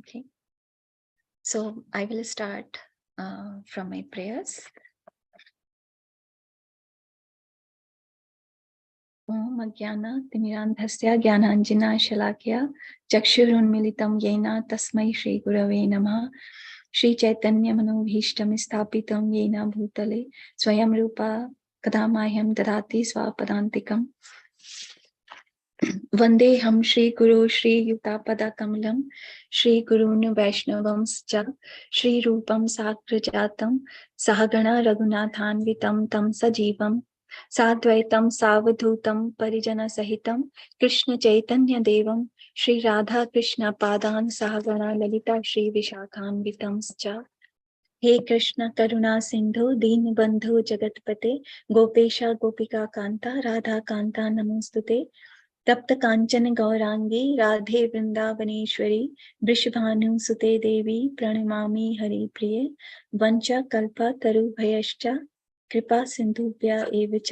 Okay, so I will start from my prayers. Om Agyana Timirandhasya Gyananjana Shalakya Chakshurunmilitam Yena Tasmai Shri Gurave Namah Shri Chaitanya Manobhishtam Sthapitam Yena Bhutale Swayam Rupa Kadamayam Dadati Swapadantikam Vandeham Shri Guru Shri Yutapada Kamalam Shri Gurun Vaishnavam Scha Shri Rupam Sakrajatam Sahagana Raghunathanvitam Tam Sajivam Sadvaitam Savadhutam Parijana Sahitam Krishna Chaitanya Devam Shri Radha Krishna Padan Sahagana Lalita Shri Vishakhanvitam Scha He Krishna Karuna Sindhu Deen Bandhu Jagatpate Gopesha Gopika Kanta Radha Kanta Namostute तप्त कांचन गौरांगी राधे वृंदावनेश्वरी वृषभानु सुते देवी प्रणमामि हरि प्रिये वंचा कल्पा तरुभयश्च कृपा सिंधुभ्य एव च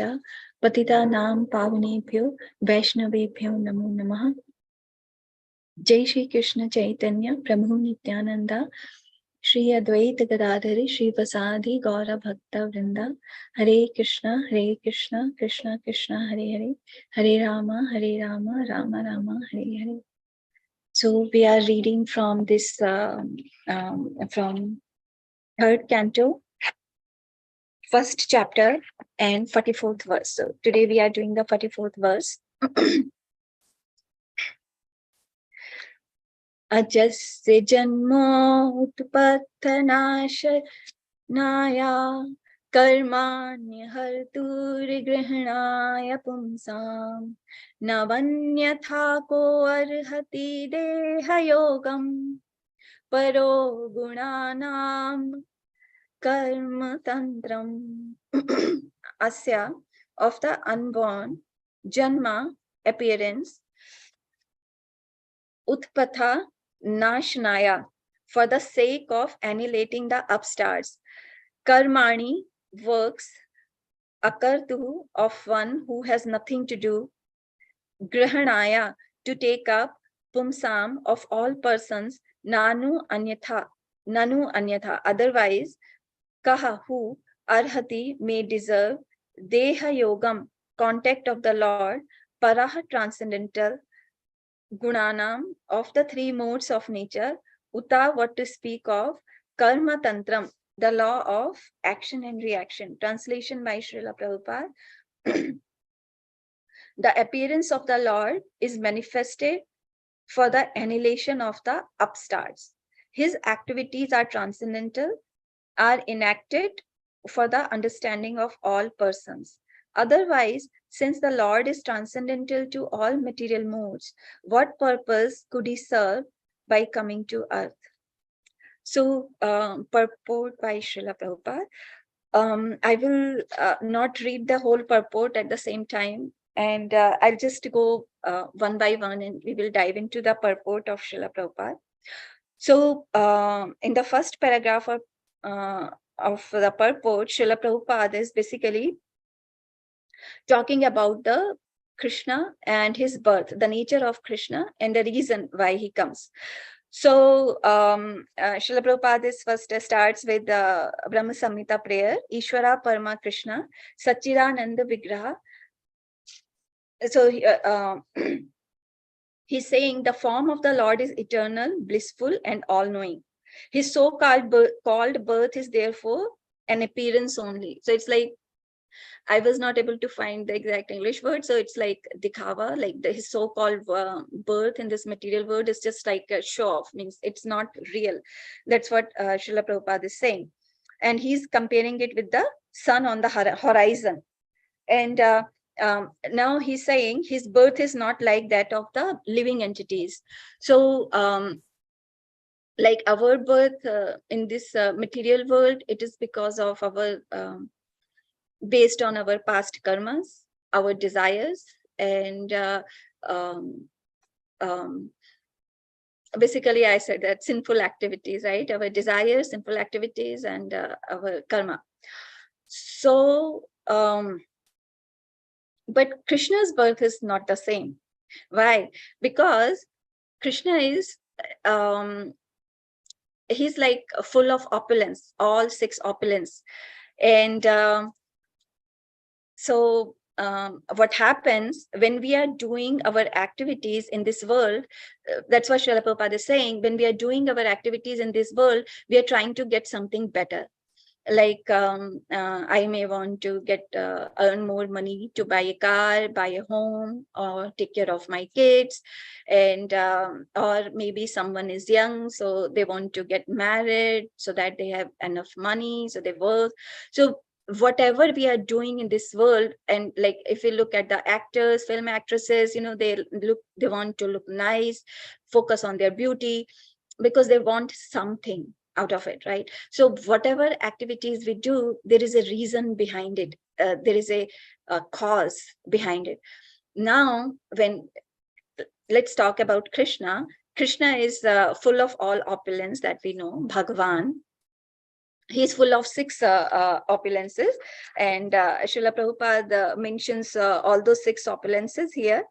पतितानां पावनेभ्यो वैष्णवेभ्यो नमो नमः। जय श्री कृष्ण चैतन्य प्रभु नित्यानंदा श्री अद्वैत गदाधर श्रीवासादि गौर भक्त वृंदा हरे Krishna Krishna Krishna Hare Hare Hare Ram Ram Ram Hare Hare. So we are reading from this from third canto, first chapter and 44th verse. So today we are doing the 44th verse. अजस्य जन्मोत्पत्तनाशनाया कर्माण्यहर्तुर्गृह्णाय पुंसां न वन्यथा को अर्हति देहयोगम् परो गुणानां कर्मतन्त्रम्. Asya, of the unborn, janma, appearance, utpatha, nashnaya, for the sake of annihilating the upstarts, karmani, works, akartu, of one who has nothing to do, grahanaya, to take up, pumsam, of all persons, nanu anyatha, otherwise, kaha, who, arhati, may deserve, deha yogam, contact of the Lord, paraha, transcendental, gunanam, of the three modes of nature, uta, what to speak of, karma tantram, the law of action and reaction. Translation by Srila Prabhupada. The appearance of the Lord is manifested for the annihilation of the upstarts. His activities are transcendental, are enacted for the understanding of all persons. Otherwise, since the Lord is transcendental to all material modes, what purpose could he serve by coming to earth? So, purport by Srila Prabhupada. I will not read the whole purport at the same time, and I'll just go one by one, and we will dive into the purport of Srila Prabhupada. So, in the first paragraph of the purport, Srila Prabhupada is basically talking about the Krishna and his birth, the nature of Krishna and the reason why he comes. So, Srila Prabhupada first starts with the Brahma Samhita prayer, Ishvara Parama Krishna, Satchidananda Vigraha. So, he's saying the form of the Lord is eternal, blissful, and all-knowing. His so-called birth is therefore an appearance only. So it's like, I was not able to find the exact English word. So it's like dikhava, like his so-called birth in this material world is just like a show-off, means it's not real. That's what Srila Prabhupada is saying. And he's comparing it with the sun on the horizon. And now he's saying his birth is not like that of the living entities. So like our birth in this material world, it is because of our based on our past karmas, our desires, and basically I said that sinful activities, right? Our desires, sinful activities, and our karma. So but Krishna's birth is not the same. Why? Because Krishna is he's like full of opulence, all 6 opulence. And so what happens when we are doing our activities in this world, that's what Srila Prabhupada is saying, when we are doing our activities in this world, we are trying to get something better. Like I may want to get earn more money to buy a car, buy a home, or take care of my kids, and or maybe someone is young, so they want to get married so that they have enough money, so they work. So whatever we are doing in this world, and like if we look at the actors, film actresses, they want to look nice, focus on their beauty, because they want something out of it, right? So whatever activities we do, there is a reason behind it. There is a cause behind it. Now, let's talk about Krishna. Krishna is full of all opulence that we know, Bhagavan. He's full of 6 opulences, and Srila Prabhupada mentions all those 6 opulences here.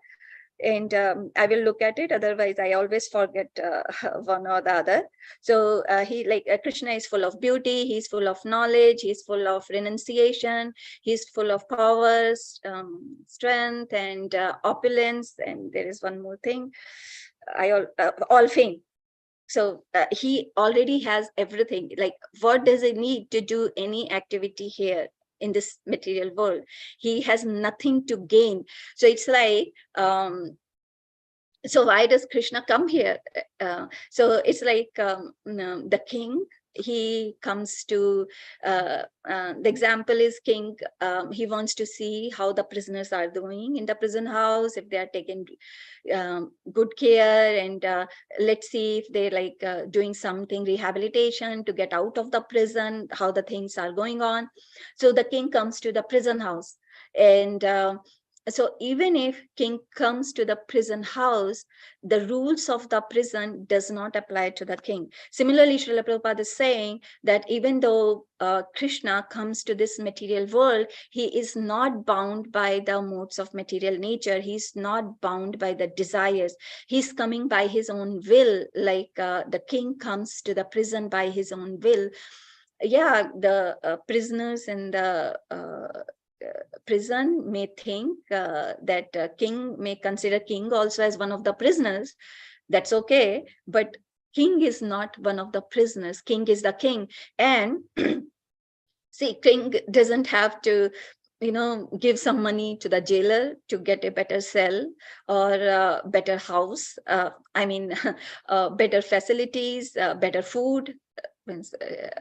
And I will look at it. Otherwise, I always forget one or the other. So Krishna is full of beauty. He's full of knowledge. He's full of renunciation. He's full of powers, strength, and opulence. And there is one more thing. All fame. So he already has everything. Like, what does he need to do any activity here in this material world? He has nothing to gain. So it's like, so why does Krishna come here? So it's like the king, he comes to, the example is king, he wants to see how the prisoners are doing in the prison house, if they are taking good care, and let's see if they're like doing something, rehabilitation to get out of the prison, how the things are going on. So the king comes to the prison house, and so even if king comes to the prison house, the rules of the prison does not apply to the king. Similarly, Srila Prabhupada is saying that even though Krishna comes to this material world, he is not bound by the modes of material nature. He's not bound by the desires. He's coming by his own will, like the king comes to the prison by his own will. Yeah, the prisoners in the prison may think that king may consider king also as one of the prisoners. That's okay, but king is not one of the prisoners. King is the king. And see, king doesn't have to give some money to the jailer to get a better cell or better house, better facilities, better food.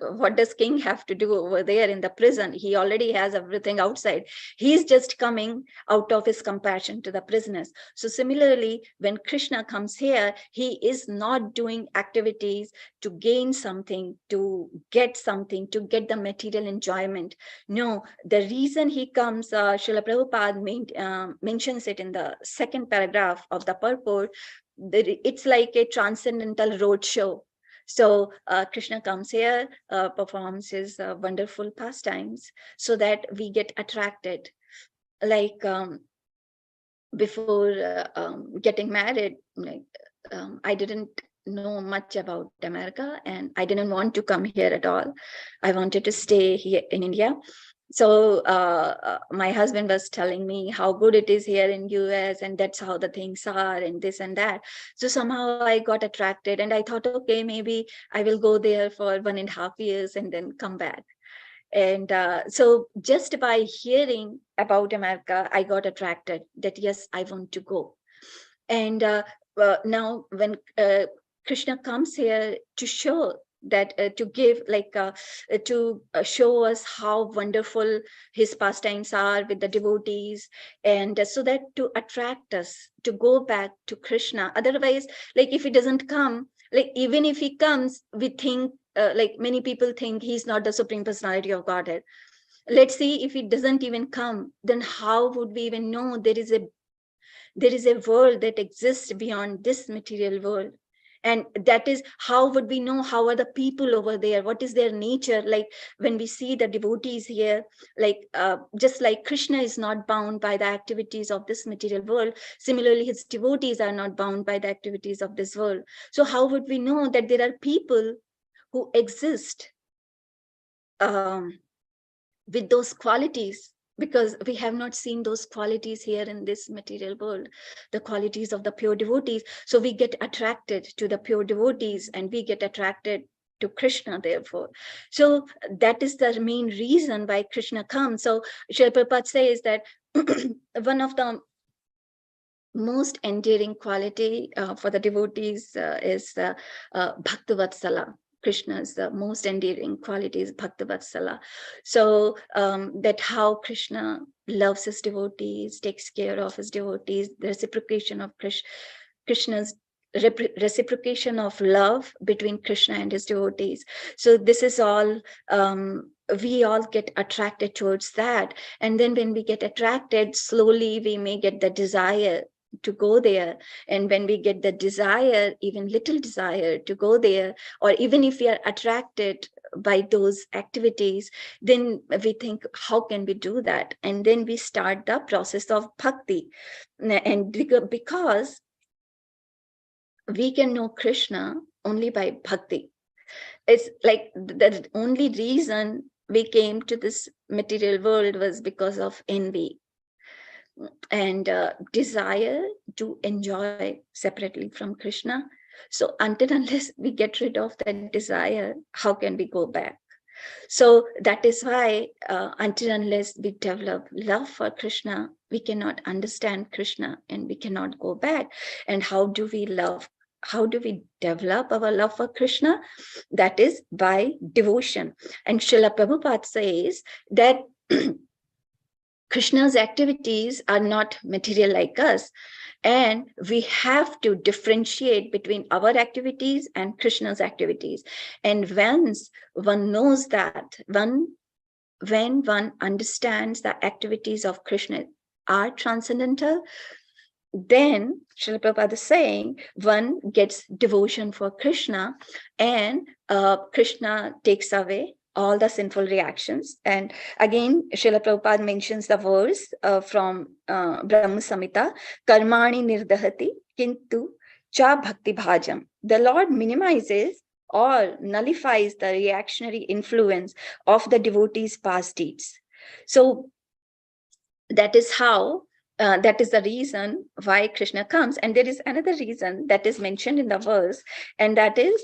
What does king have to do over there in the prison? He already has everything outside. He's just coming out of his compassion to the prisoners. So similarly, when Krishna comes here, he is not doing activities to gain something, to get something, to get the material enjoyment. No, the reason he comes, Srila Prabhupada mentions it in the 2nd paragraph of the purport, that it's like a transcendental road show. So Krishna comes here, performs his wonderful pastimes so that we get attracted. Like before getting married, I didn't know much about America, and I didn't want to come here at all. I wanted to stay here in India. So my husband was telling me how good it is here in US, and that's how the things are, and this and that. So somehow I got attracted, and I thought, okay, maybe I will go there for 1.5 years and then come back. And so just by hearing about America, I got attracted that, yes, I want to go. And now when Krishna comes here to show that, to give, like to show us how wonderful his pastimes are with the devotees, and so that to attract us to go back to Krishna. Otherwise, like if he doesn't come, like even if he comes, we think like many people think he's not the Supreme Personality of Godhead. Let's see, if he doesn't even come, then how would we even know there is a world that exists beyond this material world? And that is, how would we know how are the people over there, what is their nature? Like when we see the devotees here, like just like Krishna is not bound by the activities of this material world, similarly his devotees are not bound by the activities of this world. So how would we know that there are people who exist with those qualities, because we have not seen those qualities here in this material world, the qualities of the pure devotees. So we get attracted to the pure devotees and we get attracted to Krishna, therefore. So that is the main reason why Krishna comes. So Srila Prabhupada says that one of the most endearing quality for the devotees is Bhaktavatsala. Krishna's most endearing quality is Bhaktavatsala. So that how Krishna loves his devotees, takes care of his devotees, the reciprocation of Krishna's reciprocation of love between Krishna and his devotees. So this is all, we all get attracted towards that. And then when we get attracted, slowly we may get the desire to go there. And when we get the desire, even little desire to go there, or even if we are attracted by those activities, then we think, how can we do that? And then we start the process of bhakti. And because we can know Krishna only by bhakti. It's like the only reason we came to this material world was because of envy and desire to enjoy separately from Krishna. So until unless we get rid of that desire, how can we go back? So that is why until unless we develop love for Krishna, we cannot understand Krishna and we cannot go back. And how do we love? How do we develop our love for Krishna? That is by devotion. And Srila Prabhupada says that Krishna's activities are not material like us, and we have to differentiate between our activities and Krishna's activities. And once one knows that, when one understands the activities of Krishna are transcendental, then Srila Prabhupada is saying one gets devotion for Krishna, and Krishna takes away all the sinful reactions. And again, Srila Prabhupada mentions the verse from Brahma Samhita, Karmani nirdahati kintu cha bhakti bhajam. The Lord minimizes or nullifies the reactionary influence of the devotee's past deeds. So that is how, that is the reason why Krishna comes. And there is another reason that is mentioned in the verse, and that is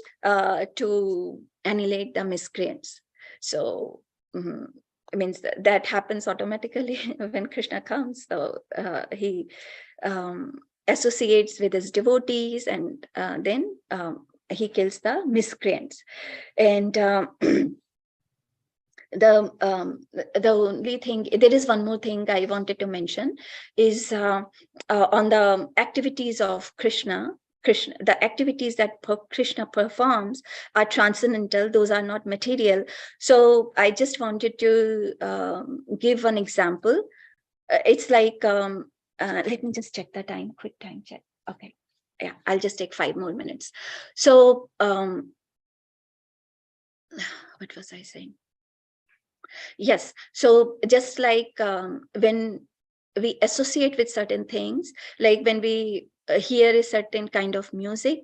to annihilate the miscreants. So it means that happens automatically when Krishna comes. So he associates with his devotees, and then he kills the miscreants. And the only thing, there is one more thing I wanted to mention, is on the activities of Krishna, the activities that Krishna performs are transcendental, those are not material. So I just wanted to give one example. It's like, let me just check the time, quick time check. Okay, yeah, I'll just take 5 more minutes. So what was I saying? Yes, so just like when we associate with certain things, like when we hear a certain kind of music,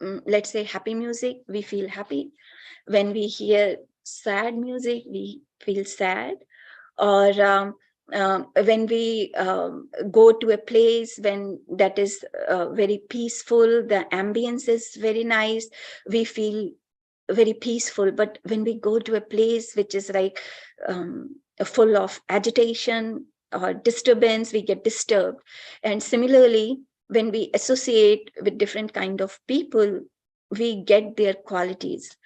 let's say happy music, we feel happy. When we hear sad music, we feel sad. Or when we go to a place when that is very peaceful, the ambience is very nice, we feel very peaceful. But when we go to a place which is like full of agitation or disturbance, we get disturbed. And similarly, when we associate with different kind of people, we get their qualities.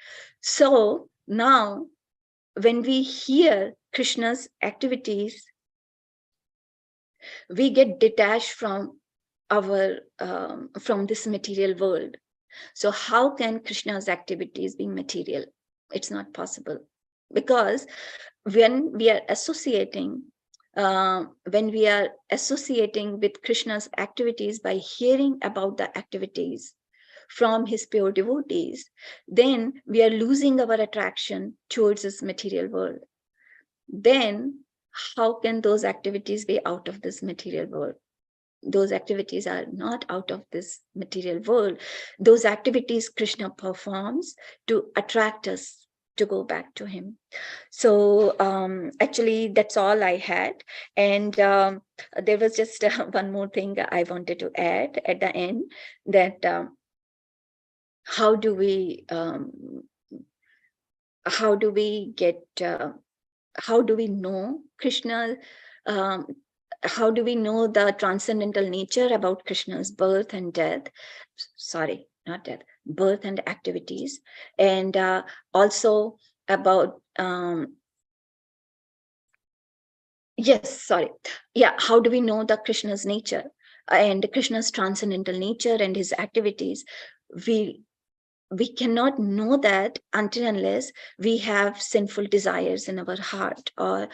So now when we hear Krishna's activities, we get detached from our from this material world. So how can Krishna's activities be material? It's not possible, because when we are associating with Krishna's activities by hearing about the activities from his pure devotees, then we are losing our attraction towards this material world. Then how can those activities be out of this material world? those activities are not out of this material world. Those activities Krishna performs to attract us to go back to him. So actually, that's all I had. And there was just one more thing I wanted to add at the end, that how do we get, how do we know Krishna? How do we know the transcendental nature about Krishna's birth and death? Sorry, not death, birth and activities. And also about, yes, sorry. Yeah, how do we know the Krishna's nature and Krishna's transcendental nature and his activities? We cannot know that until unless we have sinful desires in our heart, or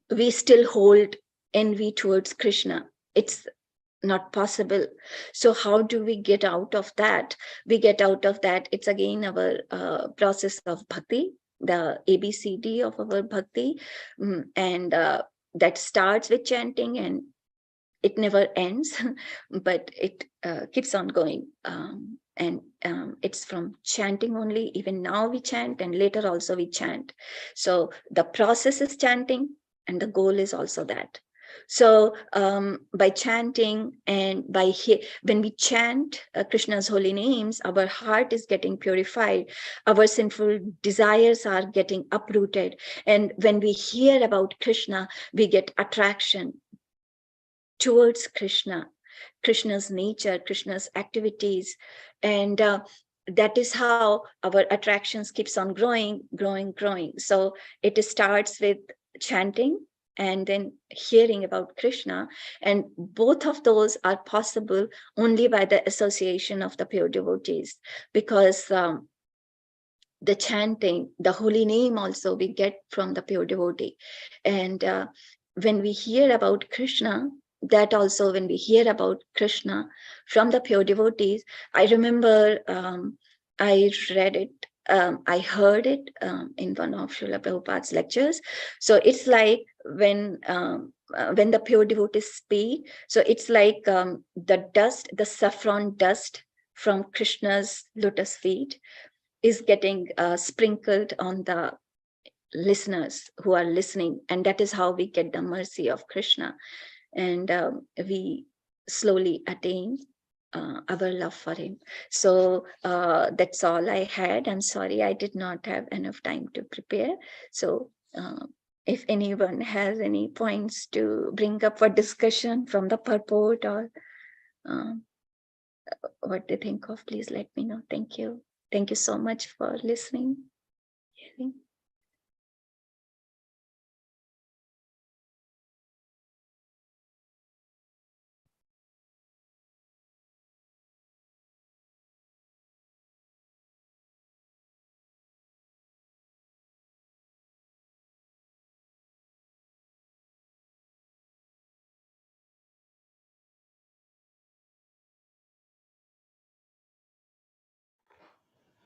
we still hold envy towards Krishna. It's not possible. So how do we get out of that? We get out of that, it's again our process of bhakti, the ABCD of our bhakti. And that starts with chanting, and it never ends, but it keeps on going. And it's from chanting only. Even now we chant, and later also we chant. So the process is chanting, and the goal is also that. So by chanting, and when we chant Krishna's holy names, our heart is getting purified, our sinful desires are getting uprooted. And when we hear about Krishna, we get attraction towards Krishna, Krishna's nature, Krishna's activities. And that is how our attractions keeps on growing. So it starts with chanting and then hearing about Krishna. And both of those are possible only by the association of the pure devotees, because the chanting, the holy name also we get from the pure devotee. And when we hear about Krishna, that also when we hear about Krishna from the pure devotees, I remember I read it, I heard it in one of Srila Prabhupada's lectures. So it's like when the pure devotees speak, so it's like the dust, the saffron dust from Krishna's lotus feet is getting sprinkled on the listeners who are listening. And that is how we get the mercy of Krishna. And we slowly attain our love for him. So that's all I had. I'm sorry, I did not have enough time to prepare. So if anyone has any points to bring up for discussion from the purport, or what they think of, please let me know. Thank you. Thank you so much for listening.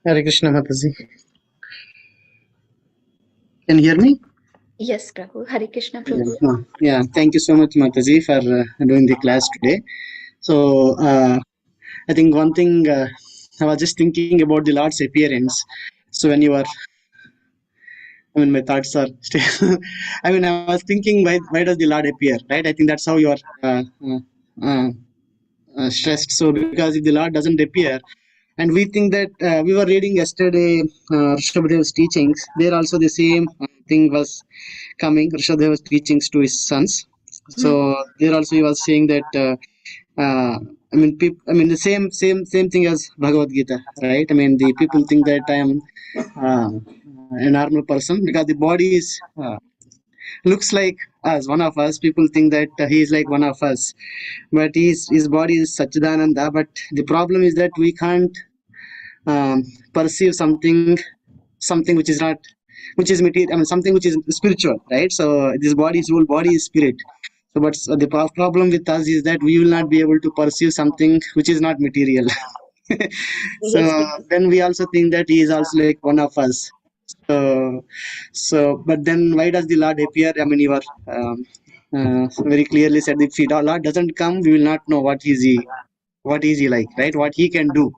Hare Krishna, Mataji. Can you hear me? Yes, Prabhu. Hare Krishna, Prabhu. Yeah. Thank you so much, Mataji, for doing the class today. So, I think one thing I was just thinking about the Lord's appearance. So, when you are, my thoughts are still. I was thinking, why does the Lord appear, right? I think that's how you are stressed. So, because if the Lord doesn't appear, and we think that we were reading yesterday Rishabhadev's teachings, there also the same thing was coming. Rishabhadev's teachings to his sons. So there also he was saying that the same thing as Bhagavad Gita, right? I mean, the people think that I am a normal person because the body is looks like us, one of us. People think that he is like one of us, but his body is Satchidananda. But the problem is that we can't perceive something which is not, which is material. I mean, something which is spiritual, right? So this body, his whole body is spirit. So, but the problem with us is that we will not be able to perceive something which is not material. So then we also think that he is also like one of us. So, but then why does the Lord appear? I mean, you are very clearly said, if Lord doesn't come, we will not know what is he like, right? What he can do.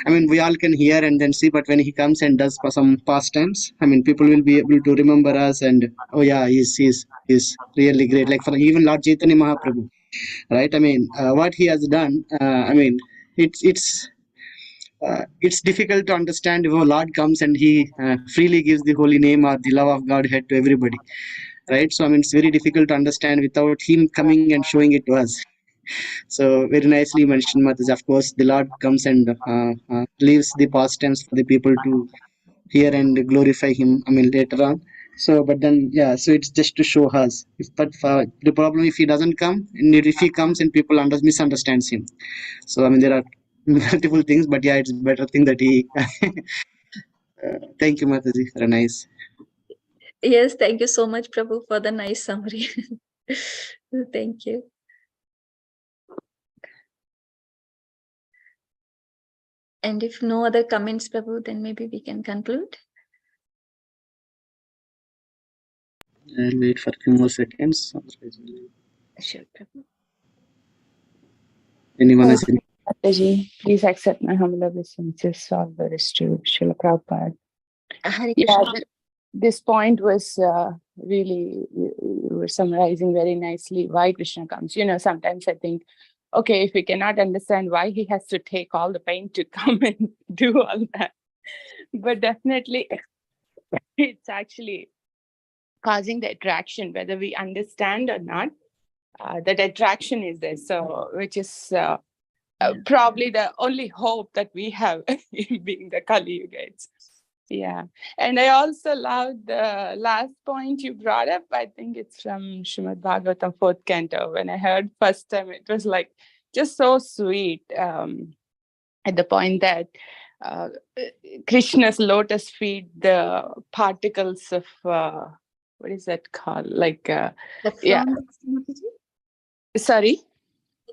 I mean, we all can hear and then see, but when he comes and does for some pastimes, I mean, people will be able to remember us and, oh yeah, he's really great. Like for even Lord Chaitanya Mahaprabhu, right? I mean, what he has done, I mean, it's difficult to understand if a Lord comes and he freely gives the holy name or the love of Godhead to everybody, right? So I mean, it's very difficult to understand without him coming and showing it to us. So very nicely mentioned, Mataji. Of course, the Lord comes and leaves the pastimes for the people to hear and glorify Him. I mean, later on. So, but then, yeah. So it's just to show us. But the problem, if He doesn't come, and if He comes and people misunderstands Him. So I mean, there are multiple things, but yeah, it's a better thing that He. Thank you, Mataji, for a nice. Yes, thank you so much, Prabhu, for the nice summary. Thank you. And if no other comments, Prabhu, then maybe we can conclude. I'll wait for a few more seconds. Sure, Prabhu. Anyone has any? Mathaji, please accept my humble obeisances. All the rest to Srila Prabhupada. Hare Yeah, Krishna. this point was really, you were summarizing very nicely why Krishna comes. You know, sometimes I think, okay, if we cannot understand why he has to take all the pain to come and do all that, but definitely it's actually causing the attraction, whether we understand or not. That attraction is there, so which is probably the only hope that we have in being the Kali Yuga. Yeah. And I also love the last point you brought up. I think it's from Srimad Bhagavatam 4th canto. When I heard first time, it was like just so sweet at the point that Krishna's lotus feet, the particles of, what is that called? Like, Saffron dust, Mataji? Sorry?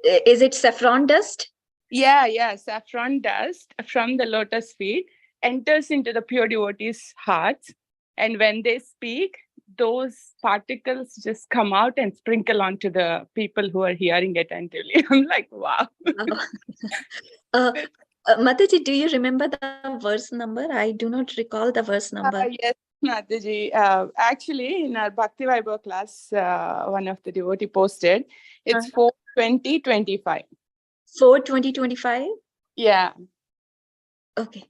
Is it saffron dust? Yeah, saffron dust from the lotus feet enters into the pure devotees' hearts. And when they speak, those particles just come out and sprinkle onto the people who are hearing attentively. I'm like, wow. Mataji, do you remember the verse number? I do not recall the verse number. Yes, Mataji. Actually, in our Bhakti Vaibhav class, one of the devotee posted, it's 4:20:25. 4:20:25? Yeah. Okay.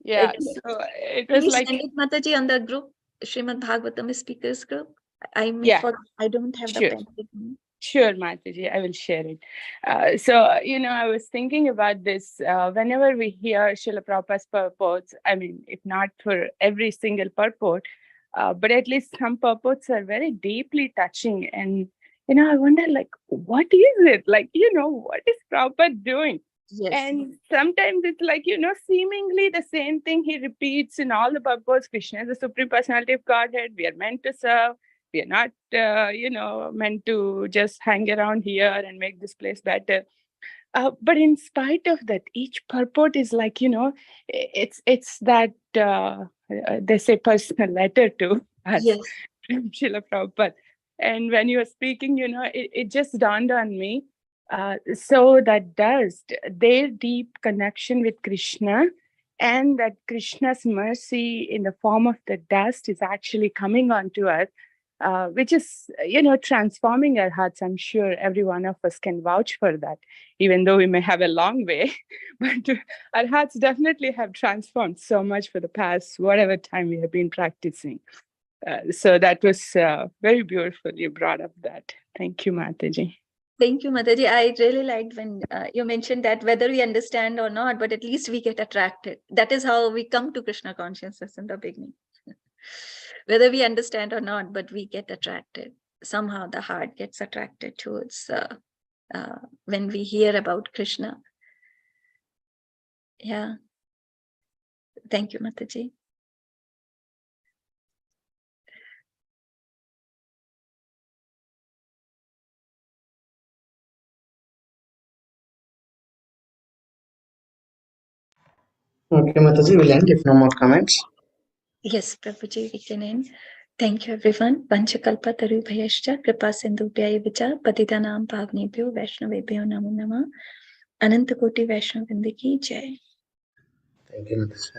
Yeah. So it was Please like, send it, Mataji, on the group, Srimad Bhagavatam speakers group. I may Yeah. forget. I don't have the Sure. pen with me. Sure, Mataji, I will share it. So, you know, I was thinking about this. Whenever we hear Srila Prabhupada's purports, I mean, if not for every single purport, but at least some purports are very deeply touching. And, you know, I wonder, like, what is it? Like, you know, what is Prabhupada doing? Yes. And sometimes it's like, you know, seemingly the same thing he repeats in all the purports. Krishna is the Supreme Personality of Godhead. We are meant to serve. We are not, you know, meant to just hang around here and make this place better. But in spite of that, each purport is like, you know, it's that they say personal letter to us Yes. from Srila Prabhupada. And when you were speaking, you know, it just dawned on me. So that dust, their deep connection with Krishna, and that Krishna's mercy in the form of the dust is actually coming onto us, which is, you know, transforming our hearts. I'm sure every one of us can vouch for that, even though we may have a long way, but our hearts definitely have transformed so much for the past, whatever time we have been practicing. So that was very beautiful. You brought up that. Thank you, Mataji. Thank you, Mataji. I really liked when you mentioned that whether we understand or not, but at least we get attracted. That is how we come to Krishna consciousness in the beginning. Whether we understand or not, but we get attracted. Somehow the heart gets attracted towards when we hear about Krishna. Yeah. Thank you, Mataji. Okay, Mataji, we'll end if no more comments. Yes, Prabhuji, we can end. Thank you, everyone. Panchakalpa tarubhyascha kripa sindhubhya vicha patitanam pavnebhyo vaishnavebhyo namo namah. Ananta Koti Vaishnav Vrinda ki jai. Thank you, Natasha.